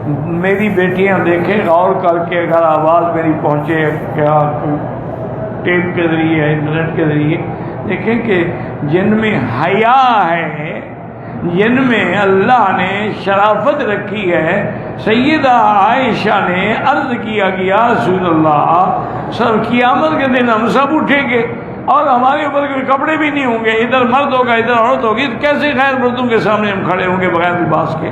میری بیٹیاں دیکھیں غور کر کے، اگر آواز میری پہنچے کیا ٹیپ کے ذریعے انٹرنیٹ کے ذریعے، دیکھیں کہ جن میں حیا ہے، جن میں اللہ نے شرافت رکھی ہے، سیدہ عائشہ نے عرض کیا کہ یا رسول اللہ، سب قیامت کے دن ہم سب اٹھیں گے اور ہمارے اوپر کوئی کپڑے بھی نہیں ہوں گے، ادھر مرد ہوگا ادھر عورت ہوگی، تو کیسے خیر مردوں کے سامنے ہم کھڑے ہوں گے بغیر لباس کے؟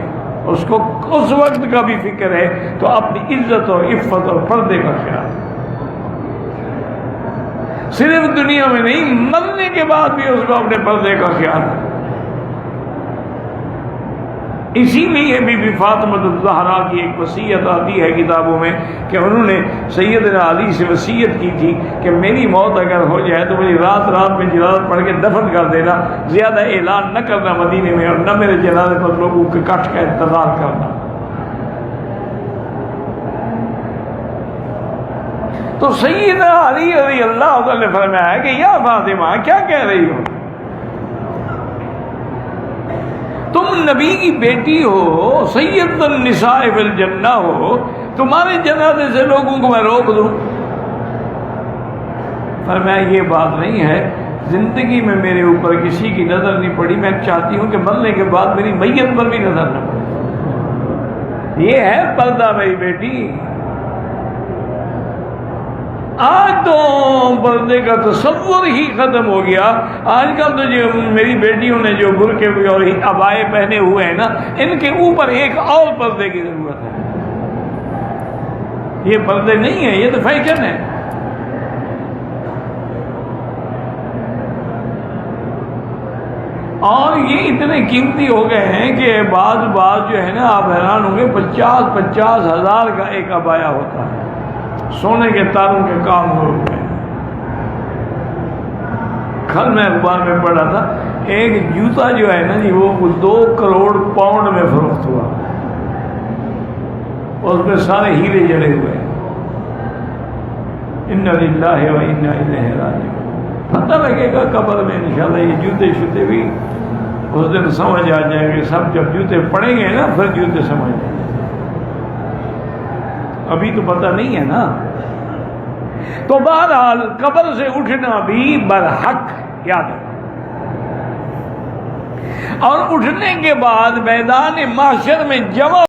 اس کو اس وقت کا بھی فکر ہے، تو اپنی عزت اور عفت اور پردے کا خیال، صرف دنیا میں نہیں، مرنے کے بعد بھی اس کو اپنے پردے کا خیال ہے۔ اسی لیے بی بی فاطمہ الزہرا کی ایک وصیت آتی ہے کتابوں میں کہ انہوں نے سیدنا علی سے وصیت کی تھی کہ میری موت اگر ہو جائے تو مجھے رات رات میں جنازہ پڑھ کے دفن کر دینا، زیادہ اعلان نہ کرنا مدینے میں، اور نہ میرے جنازے پر لوگوں کے کٹ کا انتظار کرنا۔ تو سیدنا علی رضی اللہ عنہ نے فرمایا کہ یا فاطمہ کیا کہہ رہی ہو؟ تم نبی کی بیٹی ہو، سید النساء فی الجنہ ہو، تمہارے جنازے سے لوگوں کو میں روک دوں؟ فرمایا یہ بات نہیں ہے، زندگی میں میرے اوپر کسی کی نظر نہیں پڑی، میں چاہتی ہوں کہ مرنے کے بعد میری میت پر بھی نظر نہ پڑے۔ یہ ہے پردہ میری بیٹی۔ آج تو پردے کا تصور ہی ختم ہو گیا۔ آج کل تو جو میری بیٹیوں نے جو برقعے اور عبائے پہنے ہوئے ہیں نا، ان کے اوپر ایک اور پردے کی ضرورت ہے۔ یہ پردے نہیں ہیں، یہ تو فیشن ہے۔ اور یہ اتنے قیمتی ہو گئے ہیں کہ بعض جو ہے نا، آپ حیران ہوں گے، 50 ہزار کا ایک عبایا ہوتا ہے، سونے کے تاروں کے کام ہوئے۔ کل میں اخبار میں پڑھا تھا، ایک جوتا جو ہے نا جی، وہ 2 کروڑ پاؤنڈ میں فروخت ہوا، اور اس میں سارے ہیرے جڑے ہوئے۔ انا للہ و انا الیہ راجعون۔ پتہ لگے گا قبر میں انشاءاللہ یہ جوتے شوتے بھی اس دن سمجھ آ جائیں گے۔ سب جب جوتے پڑیں گے نا پھر جوتے سمجھ آئیں گے، ابھی تو پتہ نہیں ہے نا۔ تو بہرحال قبر سے اٹھنا بھی برحق ہے، یاد رکھو۔ اور اٹھنے کے بعد میدان محشر میں جمع